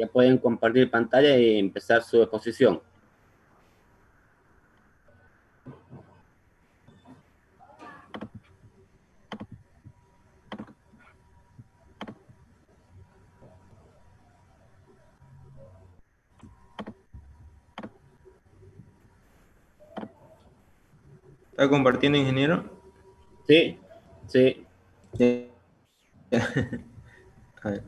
Ya pueden compartir pantalla y empezar su exposición. ¿Está compartiendo, ingeniero? Sí, sí. A ver.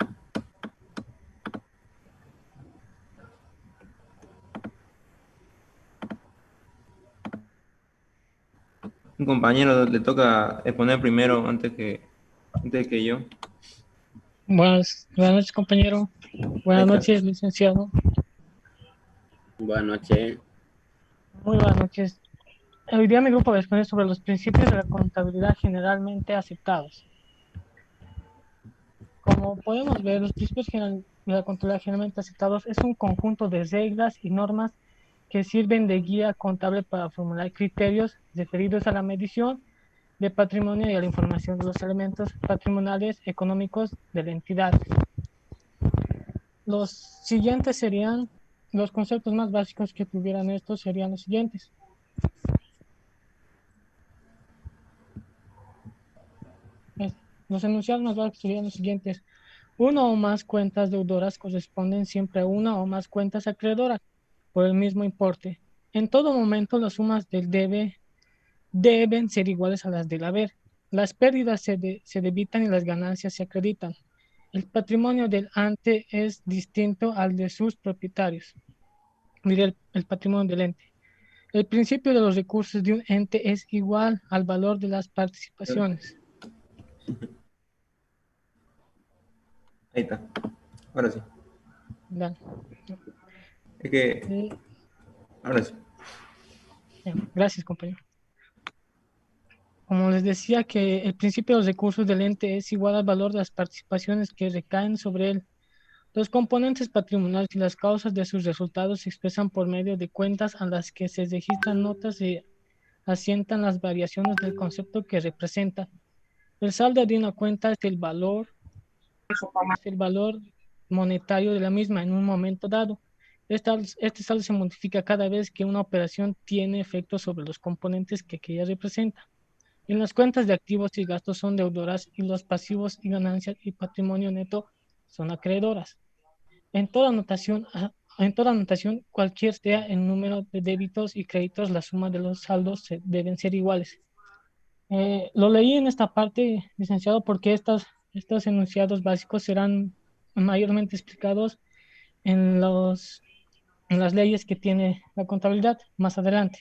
Un compañero le toca exponer primero antes que yo. Buenas noches, compañero. Ahí Buenas está. noches, licenciado. Buenas noches. Muy buenas noches. Hoy día mi grupo va a exponer sobre los principios de la contabilidad generalmente aceptados. Como podemos ver, los principios de la contabilidad generalmente aceptados es un conjunto de reglas y normas que sirven de guía contable para formular criterios referidos a la medición de patrimonio y a la información de los elementos patrimoniales económicos de la entidad. Los siguientes serían, los conceptos más básicos que tuvieran estos serían los siguientes. Los enunciados más básicos serían los siguientes. Una o más cuentas deudoras corresponden siempre a una o más cuentas acreedoras por el mismo importe. En todo momento las sumas del debe deben ser iguales a las del haber. Las pérdidas se debitan y las ganancias se acreditan. El patrimonio del ente es distinto al de sus propietarios. Mire el patrimonio del ente. El principio de los recursos de un ente es igual al valor de las participaciones. Ahí está. Ahora sí. Dale. Es que, ahora sí. Gracias, compañero. Como les decía, que el principio de los recursos del ente es igual al valor de las participaciones que recaen sobre él. Los componentes patrimoniales y las causas de sus resultados se expresan por medio de cuentas a las que se registran notas y asientan las variaciones del concepto que representan. El saldo de una cuenta es el valor monetario de la misma en un momento dado. Este saldo se modifica cada vez que una operación tiene efectos sobre los componentes que aquella representa. En las cuentas de activos y gastos son deudoras y los pasivos y ganancias y patrimonio neto son acreedoras. En toda anotación, cualquier sea el número de débitos y créditos, la suma de los saldos deben ser iguales. Lo leí en esta parte, licenciado, porque estos enunciados básicos serán mayormente explicados en en las leyes que tiene la contabilidad más adelante.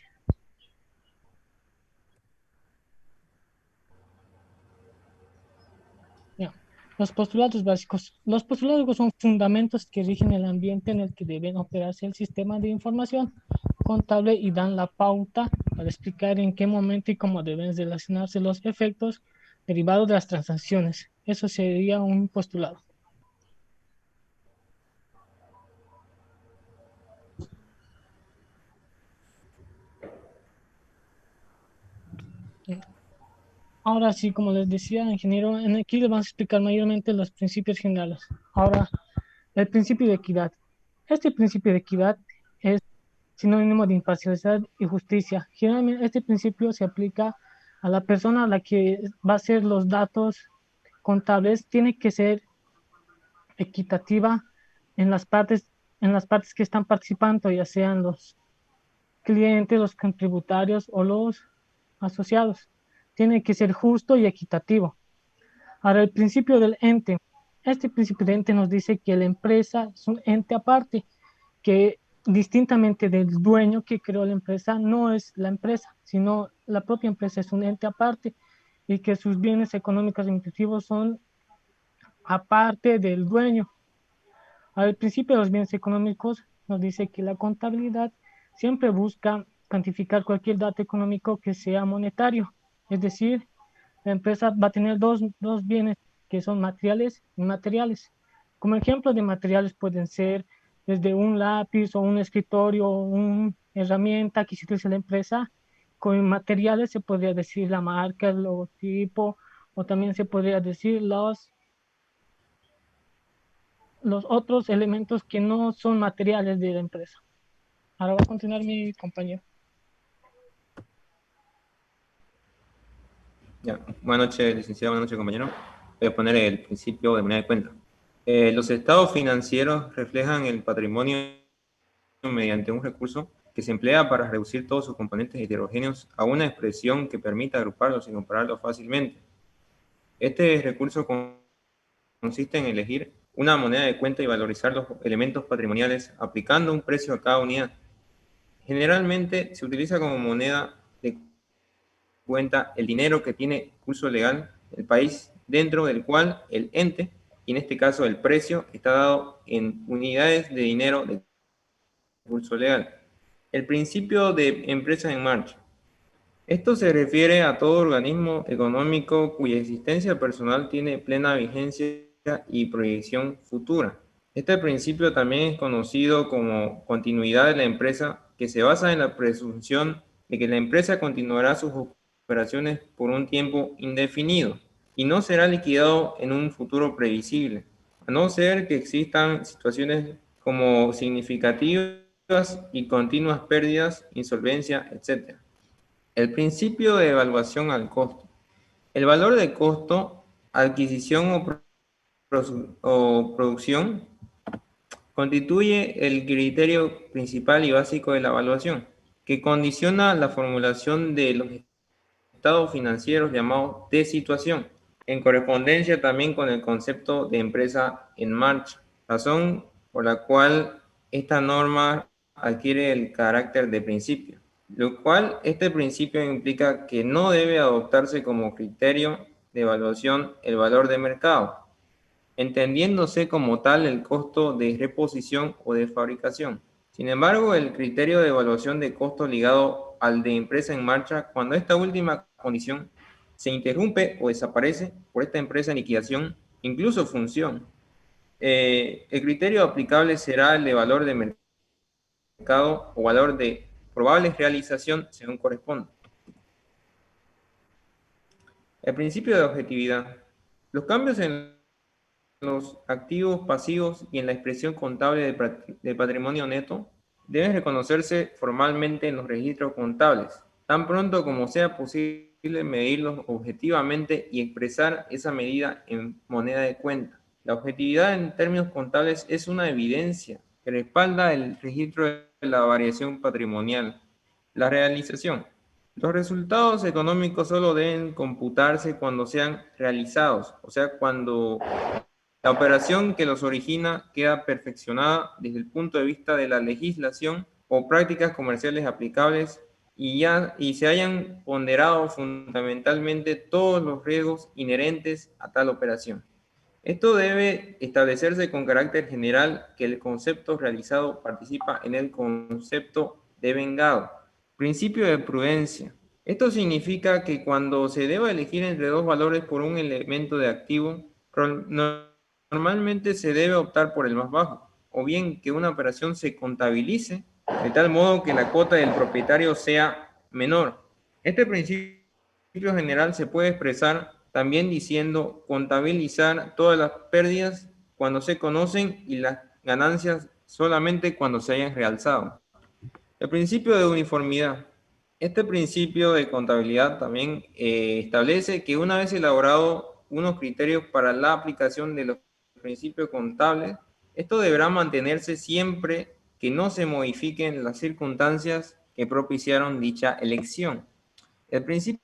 Ya. Los postulados básicos. Los postulados son fundamentos que rigen el ambiente en el que deben operarse el sistema de información contable y dan la pauta para explicar en qué momento y cómo deben relacionarse los efectos derivados de las transacciones. Eso sería un postulado. Ahora sí, como les decía, ingeniero, en aquí les vamos a explicar mayormente los principios generales. Ahora, el principio de equidad. Este principio de equidad es sinónimo de imparcialidad y justicia. Generalmente este principio se aplica a la persona a la que va a hacer los datos contables, tiene que ser equitativa en en las partes que están participando, ya sean los clientes, los contributarios o los asociados. Tiene que ser justo y equitativo. Ahora, el principio del ente. Este principio del ente nos dice que la empresa es un ente aparte, que distintamente del dueño que creó la empresa, no es la empresa, sino la propia empresa es un ente aparte y que sus bienes económicos y nutritivos son aparte del dueño. Al principio de los bienes económicos nos dice que la contabilidad siempre busca cuantificar cualquier dato económico que sea monetario, es decir, la empresa va a tener dos bienes que son materiales y inmateriales. Como ejemplo de materiales pueden ser desde un lápiz o un escritorio o una herramienta que se utiliza en la empresa. Con materiales se podría decir la marca, el logotipo, o también se podría decir los otros elementos que no son materiales de la empresa. Ahora va a continuar mi compañero. Ya. Buenas noches, licenciado. Buenas noches, compañero. Voy a poner el principio de moneda de cuenta. Los estados financieros reflejan el patrimonio mediante un recurso que se emplea para reducir todos sus componentes heterogéneos a una expresión que permita agruparlos y compararlos fácilmente. Este recurso consiste en elegir una moneda de cuenta y valorizar los elementos patrimoniales aplicando un precio a cada unidad. Generalmente se utiliza como moneda de cuenta el dinero que tiene curso legal el país dentro del cual el ente, y en este caso el precio, está dado en unidades de dinero de curso legal. El principio de empresa en marcha. Esto se refiere a todo organismo económico cuya existencia personal tiene plena vigencia y proyección futura. Este principio también es conocido como continuidad de la empresa, que se basa en la presunción de que la empresa continuará sus operaciones por un tiempo indefinido y no será liquidado en un futuro previsible, a no ser que existan situaciones como significativas y continuas pérdidas, insolvencia, etc. El principio de evaluación al costo. El valor de costo, adquisición o producción constituye el criterio principal y básico de la evaluación, que condiciona la formulación de los estados financieros llamados de situación, en correspondencia también con el concepto de empresa en marcha, razón por la cual esta norma adquiere el carácter de principio, lo cual este principio implica que no debe adoptarse como criterio de evaluación el valor de mercado, entendiéndose como tal el costo de reposición o de fabricación. Sin embargo, el criterio de evaluación de costo ligado al de empresa en marcha, cuando esta última condición se interrumpe o desaparece por esta empresa en liquidación, incluso función, el criterio aplicable será el de valor de mercado o valor de probable realización según corresponda. El principio de objetividad. Los cambios en los activos pasivos y en la expresión contable del patrimonio neto deben reconocerse formalmente en los registros contables, tan pronto como sea posible medirlos objetivamente y expresar esa medida en moneda de cuenta. La objetividad en términos contables es una evidencia que respalda el registro de la variación patrimonial. La realización. Los resultados económicos solo deben computarse cuando sean realizados, o sea, cuando la operación que los origina queda perfeccionada desde el punto de vista de la legislación o prácticas comerciales aplicables y se hayan ponderado fundamentalmente todos los riesgos inherentes a tal operación. Esto debe establecerse con carácter general que el concepto realizado participa en el concepto devengado. Principio de prudencia. Esto significa que cuando se deba elegir entre dos valores por un elemento de activo, normalmente se debe optar por el más bajo, o bien que una operación se contabilice de tal modo que la cuota del propietario sea menor. Este principio general se puede expresar también diciendo contabilizar todas las pérdidas cuando se conocen y las ganancias solamente cuando se hayan realzado. El principio de uniformidad. Este principio de contabilidad también establece que una vez elaborado unos criterios para la aplicación de los principios contables, esto deberá mantenerse siempre que no se modifiquen las circunstancias que propiciaron dicha elección. El principio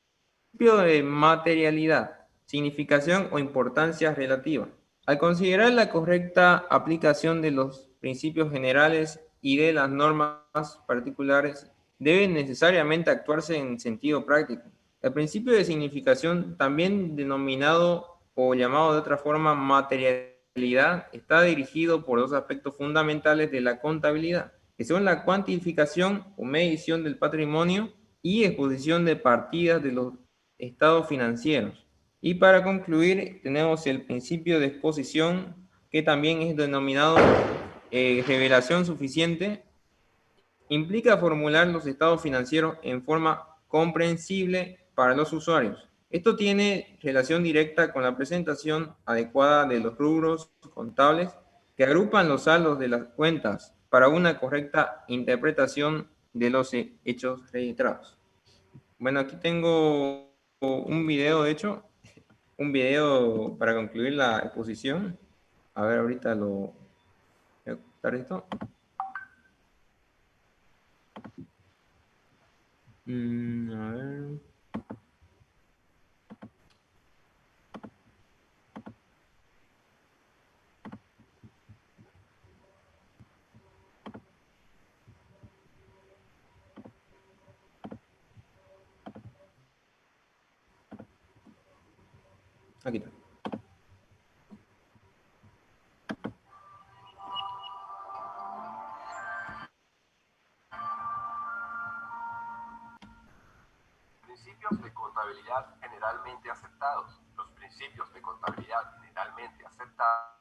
de materialidad, significación o importancia relativa. Al considerar la correcta aplicación de los principios generales y de las normas particulares, debe necesariamente actuarse en sentido práctico. El principio de significación, también denominado o llamado de otra forma materialidad, está dirigido por dos aspectos fundamentales de la contabilidad, que son la cuantificación o medición del patrimonio y exposición de partidas de los estados financieros. Y para concluir, tenemos el principio de exposición, que también es denominado revelación suficiente. Implica formular los estados financieros en forma comprensible para los usuarios. Esto tiene relación directa con la presentación adecuada de los rubros contables que agrupan los saldos de las cuentas para una correcta interpretación de los hechos registrados. Bueno, aquí tengo un video, de hecho, un video para concluir la exposición. A ver, ahorita lo voy a ocultar esto. A ver. Aquí está. Principios de contabilidad generalmente aceptados. Los principios de contabilidad generalmente aceptados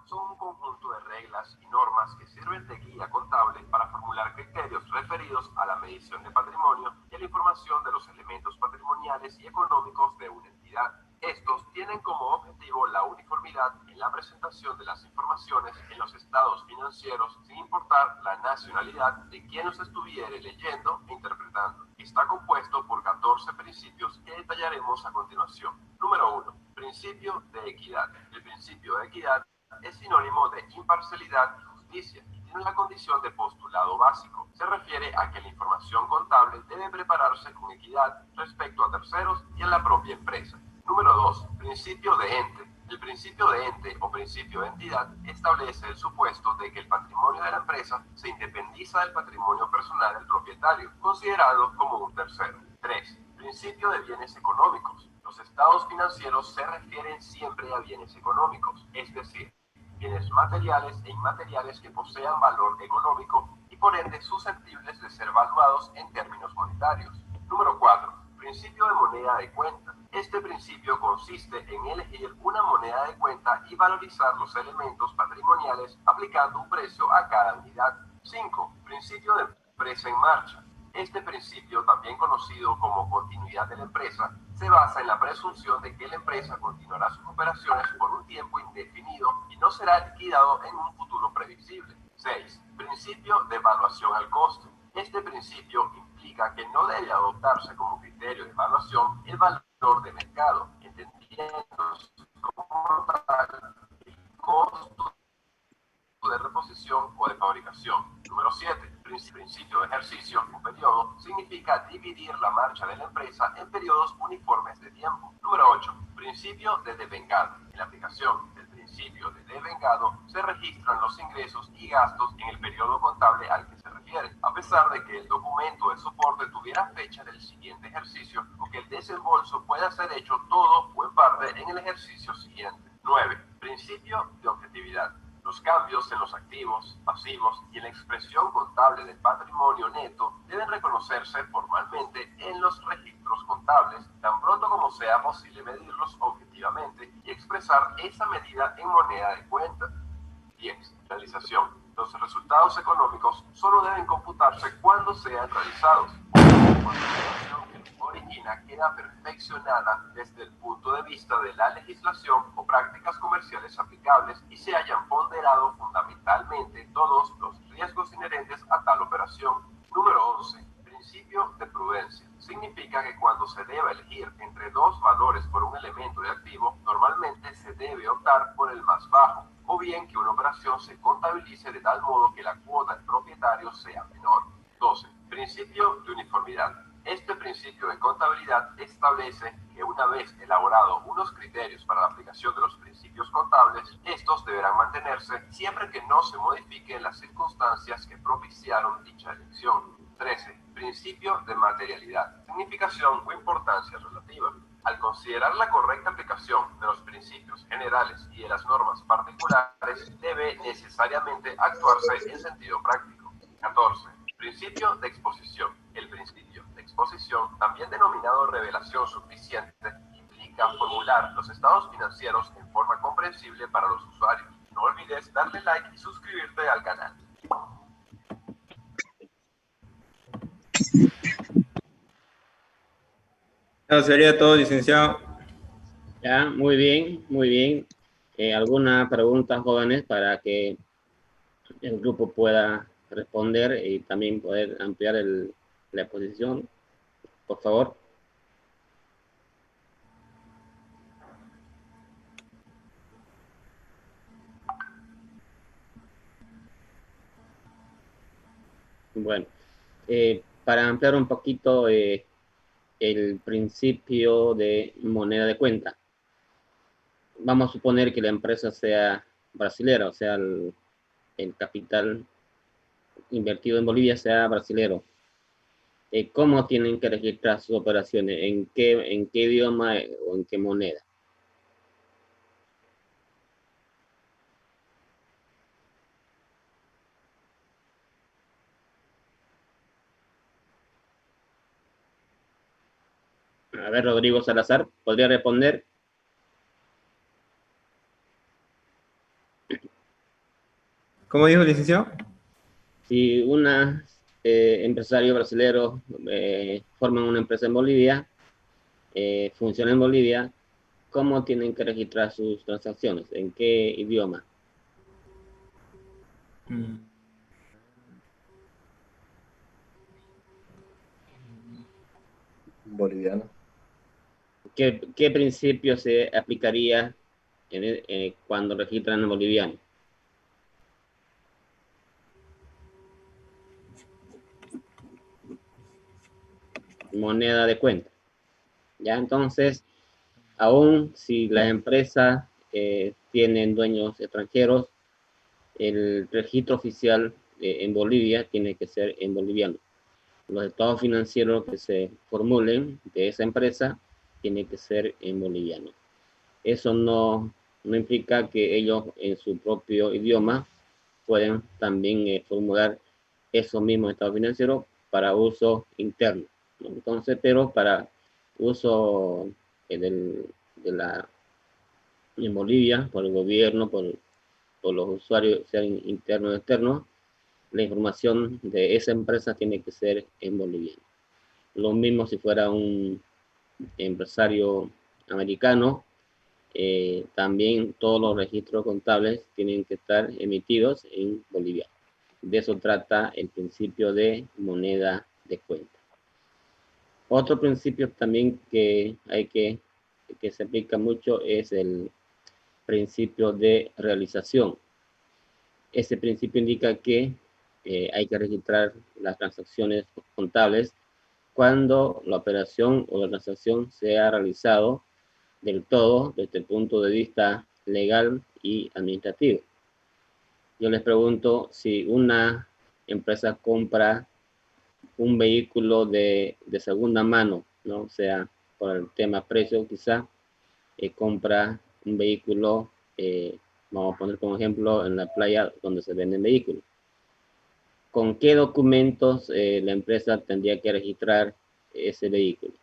son un conjunto de reglas y normas que sirven de guía contable para formular criterios referidos a la medición de patrimonio y a la información de los elementos patrimoniales y económicos de una entidad. Estos tienen como objetivo la uniformidad en la presentación de las informaciones en los estados financieros sin importar la nacionalidad de quien los estuviere leyendo e interpretando. Está compuesto por 14 principios que detallaremos a continuación. Número 1. Principio de equidad. El principio de equidad es sinónimo de imparcialidad y justicia y tiene la condición de postulado básico. Se refiere a que la información contable debe prepararse con equidad respecto a terceros y a la propia empresa. Número 2. Principio de ente. El principio de ente o principio de entidad establece el supuesto de que el patrimonio de la empresa se independiza del patrimonio personal del propietario, considerado como un tercero. 3. Principio de bienes económicos. Los estados financieros se refieren siempre a bienes económicos, es decir, bienes materiales e inmateriales que posean valor económico y por ende susceptibles de ser valuados en términos monetarios. Número 4. Principio de moneda de cuenta. Este principio consiste en elegir una moneda de cuenta y valorizar los elementos patrimoniales aplicando un precio a cada unidad. 5. Principio de empresa en marcha. Este principio, también conocido como continuidad de la empresa, se basa en la presunción de que la empresa continuará sus operaciones por un tiempo indefinido y no será liquidado en un futuro previsible. 6. Principio de evaluación al costo. Este principio implica que no debe adoptarse como criterio de evaluación el valor de mercado, entendiéndose como tal el costo de reposición o de fabricación. Número 7. Principio de ejercicio. Un periodo significa dividir la marcha de la empresa en periodos uniformes de tiempo. Número 8. Principio de devengado. En la aplicación del principio de devengado se registran los ingresos y gastos en el periodo contable al que se refiere, a pesar de que el documento de soporte tuviera fecha del siguiente ejercicio o que el desembolso pueda ser hecho todo o en parte en el ejercicio siguiente. 9. Principio de objetividad. Los cambios en los activos, pasivos y en la expresión contable del patrimonio neto deben reconocerse formalmente en los registros contables, tan pronto como sea posible medirlos objetivamente y expresar esa medida en moneda de cuenta. 10. Realización. Los resultados económicos solo deben computarse cuando sean realizados. Cuando la situación que los origina queda perfeccionada desde el punto de vista de la legislación o prácticas comerciales aplicables y se hayan ponderado fundamentalmente todos los riesgos inherentes a tal operación. Número 11. Principio de prudencia. Significa que cuando se deba elegir entre dos valores por un elemento de activo, normalmente se debe optar por el más bajo, o bien que una operación se contabilice de tal modo que la cuota del propietario sea menor. 12. Principio de uniformidad. Este principio de contabilidad establece que una vez elaborado unos criterios para la aplicación de los principios contables, estos deberán mantenerse siempre que no se modifiquen las circunstancias que propiciaron dicha elección. 13. Principio de materialidad. Significación o importancia relativa. Al considerar la correcta aplicación de los principios generales y de las normas particulares, debe necesariamente actuarse en sentido práctico. 14. Principio de exposición. El principio de exposición, también denominado revelación suficiente, implica formular los estados financieros en forma comprensible para los usuarios. No olvides darle like y suscribirte al canal. Eso sería todo, licenciado. Ya, muy bien, muy bien. ¿Alguna pregunta, jóvenes, para que el grupo pueda responder y también poder ampliar la exposición? Por favor. Bueno, para ampliar un poquito el principio de moneda de cuenta, vamos a suponer que la empresa sea brasilera, o sea, el capital invertido en Bolivia sea brasilero. ¿Cómo tienen que registrar sus operaciones? En qué idioma o en qué moneda? A ver, Rodrigo Salazar, ¿podría responder? ¿Cómo dijo el licenciado? Si un empresario brasilero forman una empresa en Bolivia, funciona en Bolivia, ¿cómo tienen que registrar sus transacciones? ¿En qué idioma? Boliviano. ¿Qué principio se aplicaría cuando registran en boliviano? Moneda de cuenta. Ya, entonces, aún si las empresas tienen dueños extranjeros, el registro oficial en Bolivia tiene que ser en boliviano. Los estados financieros que se formulen de esa empresa tienen que ser en boliviano. Eso no implica que ellos en su propio idioma pueden también formular esos mismos estados financieros para uso interno, ¿no? Entonces, pero para uso en Bolivia, por el gobierno, por los usuarios, sean internos o externos, la información de esa empresa tiene que ser en boliviano. Lo mismo si fuera un empresario americano, también todos los registros contables tienen que estar emitidos en boliviano. De eso trata el principio de moneda de cuenta. Otro principio también que se aplica mucho es el principio de realización. Ese principio indica que hay que registrar las transacciones contables cuando la operación o la transacción se ha realizado del todo desde el punto de vista legal y administrativo. Yo les pregunto, si una empresa compra un vehículo de segunda mano, ¿no? O sea, por el tema precio quizá, compra un vehículo, vamos a poner como ejemplo en la playa donde se venden vehículos. ¿Con qué documentos la empresa tendría que registrar ese vehículo?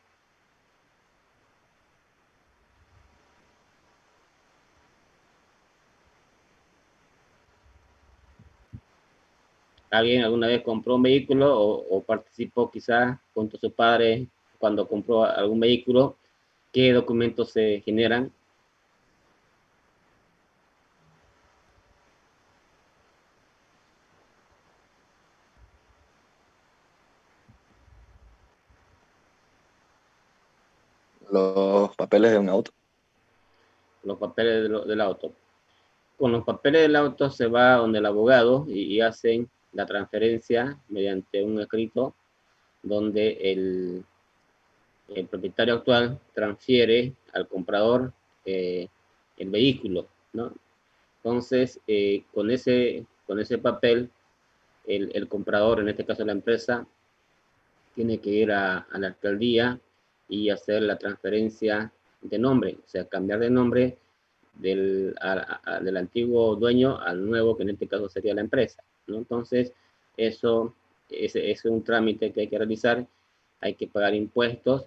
¿Alguien alguna vez compró un vehículo o participó quizás junto a su padre cuando compró algún vehículo? ¿Qué documentos se generan? Los papeles de un auto. Los papeles del auto. Con los papeles del auto se va donde el abogado y hacen la transferencia mediante un escrito donde el propietario actual transfiere al comprador el vehículo, ¿no? Entonces, con ese papel, el comprador, en este caso la empresa, tiene que ir a la alcaldía y hacer la transferencia de nombre, o sea, cambiar de nombre del antiguo dueño al nuevo, que en este caso sería la empresa, ¿no? Entonces, eso es un trámite que hay que realizar, hay que pagar impuestos,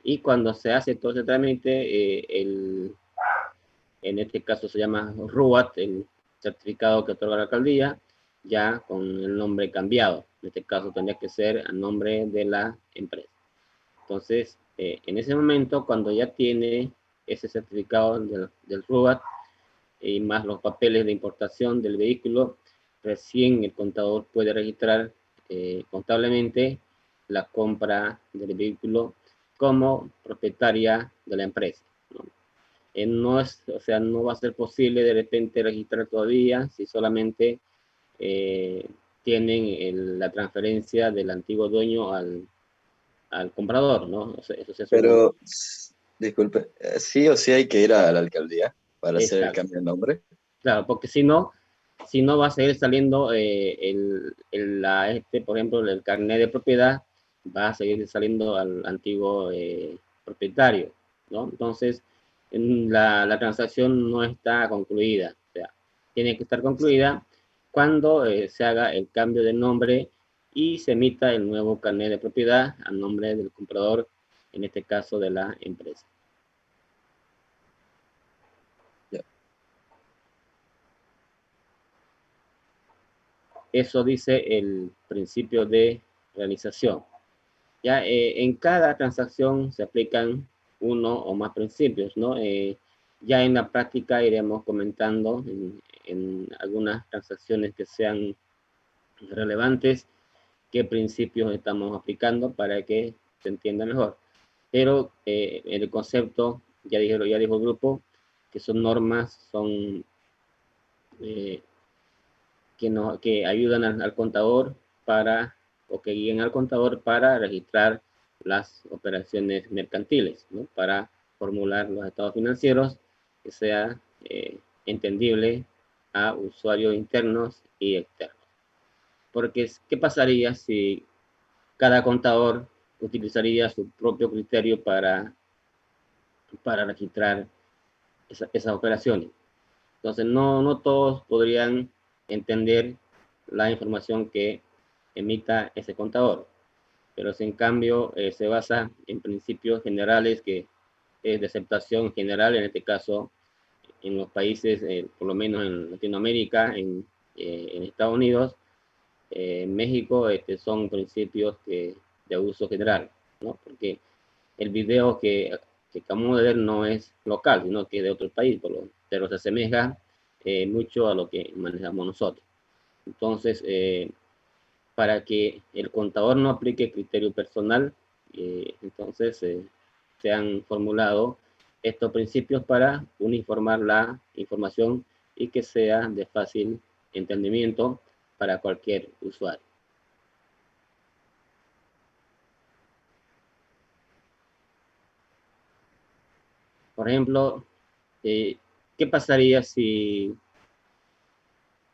y cuando se hace todo ese trámite, en este caso se llama RUAT, el certificado que otorga la alcaldía, ya con el nombre cambiado. En este caso tendría que ser a nombre de la empresa. Entonces, en ese momento, cuando ya tiene ese certificado del RUAT, y más los papeles de importación del vehículo, recién el contador puede registrar contablemente la compra del vehículo como propietaria de la empresa, ¿no? No es, o sea, no va a ser posible de repente registrar todavía si solamente tienen la transferencia del antiguo dueño al comprador, ¿no? O sea, eso se asume. Pero, disculpe, sí o sí hay que ir a la alcaldía para hacer el Exacto. cambio de nombre. Claro, porque si no va a seguir saliendo por ejemplo, el carnet de propiedad, va a seguir saliendo al antiguo propietario, ¿no? Entonces, la transacción no está concluida. O sea, tiene que estar concluida cuando se haga el cambio de nombre y se emita el nuevo carnet de propiedad a nombre del comprador, en este caso de la empresa. Ya. Eso dice el principio de realización. Ya en cada transacción se aplican uno o más principios, ¿no? Ya en la práctica iremos comentando en algunas transacciones que sean relevantes qué principios estamos aplicando para que se entienda mejor. Pero el concepto, ya dijo el grupo, que son normas, son que ayudan al contador o que guían al contador para registrar las operaciones mercantiles, ¿no? Para formular los estados financieros que sea entendible a usuarios internos y externos. Porque, ¿qué pasaría si cada contador utilizaría su propio criterio para registrar esas operaciones? Entonces, no todos podrían entender la información que emita ese contador, pero si en cambio se basa en principios generales que es de aceptación general, en este caso en los países, por lo menos en Latinoamérica, en Estados Unidos, en México, son principios de uso general, ¿no? Porque el video que acabamos de ver no es local, sino que es de otro país, pero se asemeja mucho a lo que manejamos nosotros. Entonces, para que el contador no aplique criterio personal, entonces se han formulado estos principios para uniformar la información y que sea de fácil entendimiento para cualquier usuario. Por ejemplo, ¿qué pasaría si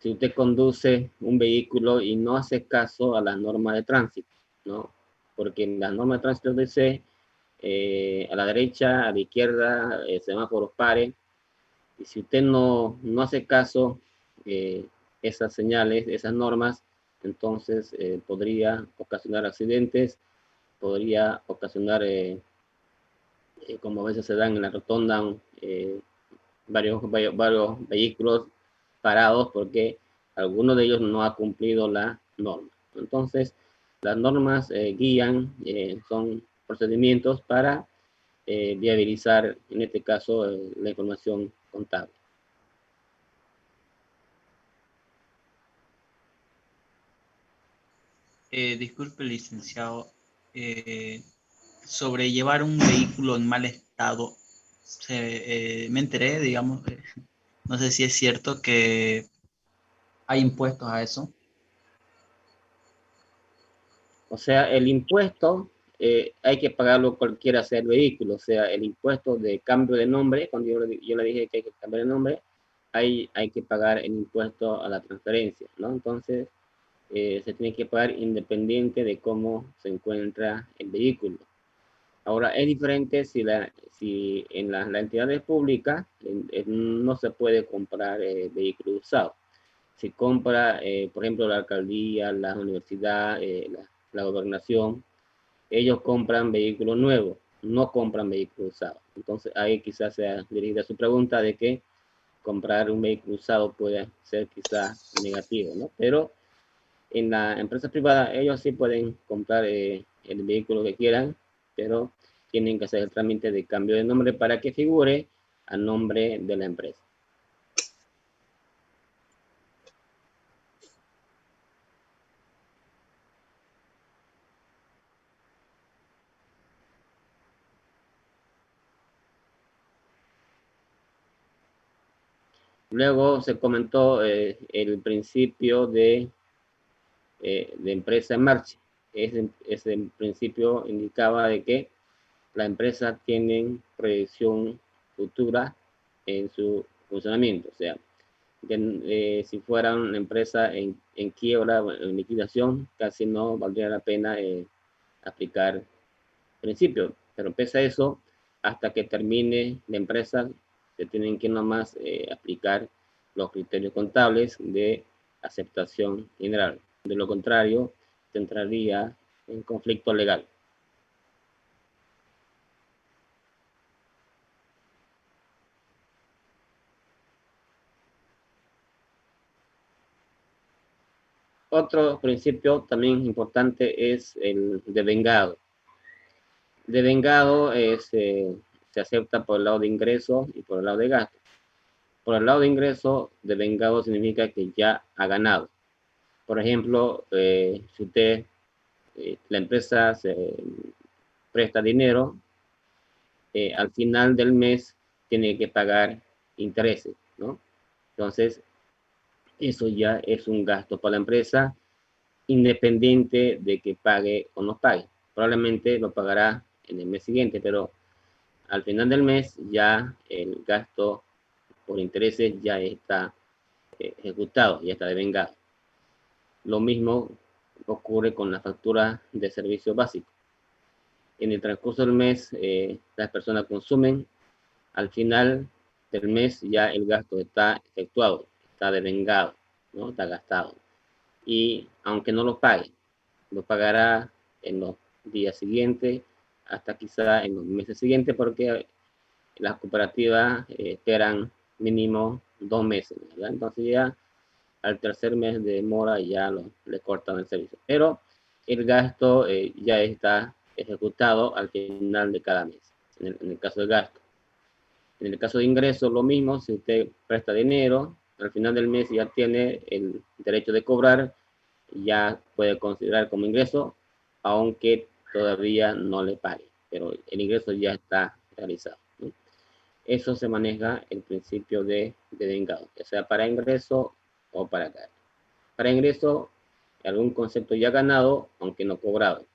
usted conduce un vehículo y no hace caso a las normas de tránsito, ¿no? Porque en las normas de tránsito dice a la derecha, a la izquierda, semáforos pares, y si usted no hace caso esas señales, esas normas, entonces podría ocasionar accidentes, podría ocasionar, como a veces se dan en la rotonda, varios vehículos parados porque alguno de ellos no ha cumplido la norma. Entonces, las normas guían, son procedimientos para viabilizar, en este caso, la información contable. Disculpe, licenciado, sobre llevar un vehículo en mal estado, me enteré, digamos, no sé si es cierto que hay impuestos a eso. O sea, el impuesto hay que pagarlo cualquiera sea el vehículo, o sea, el impuesto de cambio de nombre, cuando yo le dije que hay que cambiar de nombre, hay que pagar el impuesto a la transferencia, ¿no? Entonces, se tiene que pagar independiente de cómo se encuentra el vehículo. Ahora, es diferente si en las entidades públicas no se puede comprar vehículos usados. Si compra, por ejemplo, la alcaldía, la universidad, la gobernación, ellos compran vehículos nuevos, no compran vehículos usados. Entonces, ahí quizás sea dirigida su pregunta de que comprar un vehículo usado puede ser quizás negativo, ¿no? Pero en la empresa privada ellos sí pueden comprar el vehículo que quieran, pero tienen que hacer el trámite de cambio de nombre para que figure a nombre de la empresa. Luego se comentó el principio de empresa en marcha. Ese principio indicaba de que la empresa tiene proyección futura en su funcionamiento. O sea, si fuera una empresa en quiebra o en liquidación, casi no valdría la pena aplicar principio. Pero pese a eso, hasta que termine la empresa, se tienen que nomás aplicar los criterios contables de aceptación general. De lo contrario, se entraría en conflicto legal. Otro principio también importante es el devengado. Devengado se acepta por el lado de ingreso y por el lado de gasto. Por el lado de ingreso, devengado significa que ya ha ganado. Por ejemplo, si usted, la empresa se presta dinero, al final del mes tiene que pagar intereses, ¿no? Entonces, eso ya es un gasto para la empresa, independiente de que pague o no pague. Probablemente lo pagará en el mes siguiente, pero al final del mes ya el gasto por intereses ya está ejecutado, ya está devengado. Lo mismo ocurre con la factura de servicio básico. En el transcurso del mes, las personas consumen, al final del mes ya el gasto está efectuado, está devengado, ¿no? Está gastado. Y aunque no lo pague, lo pagará en los días siguientes, hasta quizá en los meses siguientes, porque las cooperativas esperan mínimo 2 meses, ¿verdad? Entonces ya al tercer mes de demora ya le cortan el servicio. Pero el gasto ya está ejecutado al final de cada mes, en el caso del gasto. En el caso de ingresos, lo mismo, si usted presta dinero, al final del mes ya tiene el derecho de cobrar, ya puede considerar como ingreso, aunque todavía no le pague, pero el ingreso ya está realizado, ¿no? Eso se maneja el principio de devengado, ya sea para ingreso o para gasto. Para ingreso, algún concepto ya ganado, aunque no cobrado.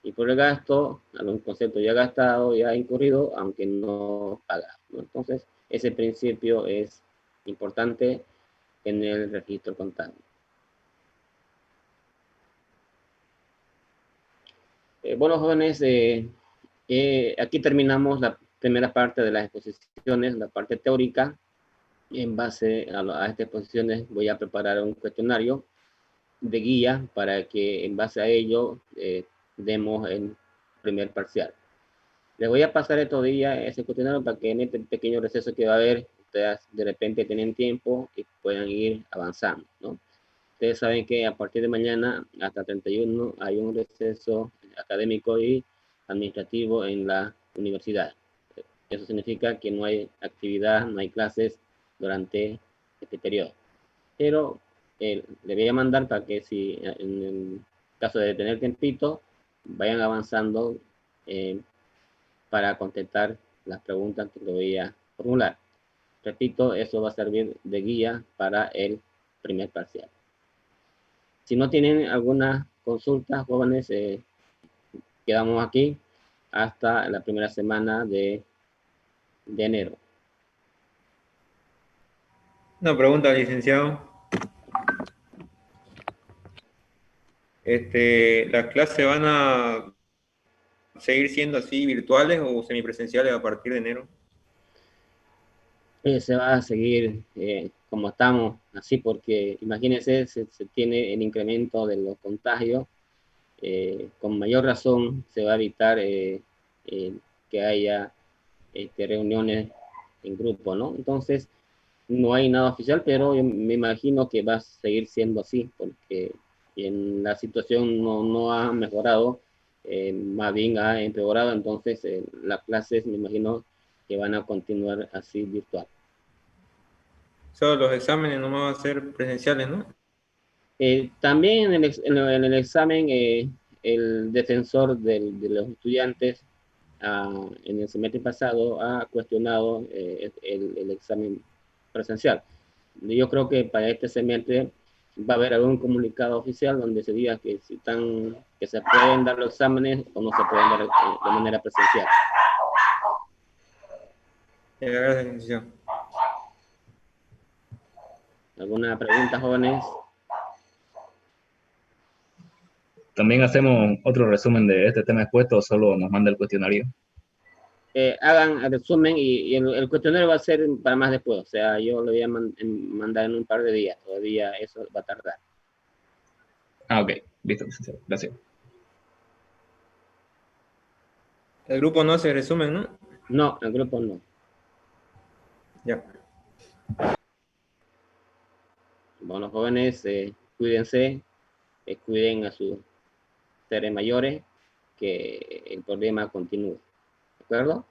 Y por el gasto, algún concepto ya gastado, ya incurrido, aunque no pagado, ¿no? Entonces, ese principio es importante en el registro contable. Bueno, jóvenes, aquí terminamos la primera parte de las exposiciones, la parte teórica. En base a estas exposiciones voy a preparar un cuestionario de guía para que en base a ello demos el primer parcial. Les voy a pasar estos días ese cuestionario para que en este pequeño receso que va a haber, ustedes de repente tienen tiempo y puedan ir avanzando, ¿no? Ustedes saben que a partir de mañana hasta 31 hay un receso académico y administrativo en la universidad. Eso significa que no hay actividad, no hay clases durante este periodo. Pero le voy a mandar para que si en el caso de tener tiempito, vayan avanzando para contestar las preguntas que le voy a formular. Repito, eso va a servir de guía para el primer parcial. Si no tienen alguna consulta, jóvenes, quedamos aquí hasta la primera semana de enero. Una pregunta, licenciado. ¿Las clases van a seguir siendo así virtuales o semipresenciales a partir de enero? Se va a seguir como estamos, así porque imagínense, se tiene el incremento de los contagios, con mayor razón se va a evitar que haya reuniones en grupo, ¿no? Entonces, no hay nada oficial, pero yo me imagino que va a seguir siendo así, porque en la situación no ha mejorado, más bien ha empeorado, entonces las clases me imagino que van a continuar así virtual. Solo los exámenes no van a ser presenciales, ¿no? También en el examen, el defensor de los estudiantes en el semestre pasado ha cuestionado el examen presencial. yo creo que para este semestre va a haber algún comunicado oficial donde se diga que, que se pueden dar los exámenes o no se pueden dar de manera presencial. Gracias, licenciado. ¿Alguna pregunta, jóvenes? ¿También hacemos otro resumen de este tema expuesto o solo nos manda el cuestionario? Hagan el resumen y el cuestionario va a ser para más después. O sea, yo lo voy a mandar en un par de días. Todavía eso va a tardar. Ah, ok. Listo, licenciado. Gracias. El grupo no hace resumen, ¿no? No, el grupo no. Ya. Bueno, jóvenes, cuídense, cuiden a sus seres mayores, que el problema continúe. ¿De acuerdo?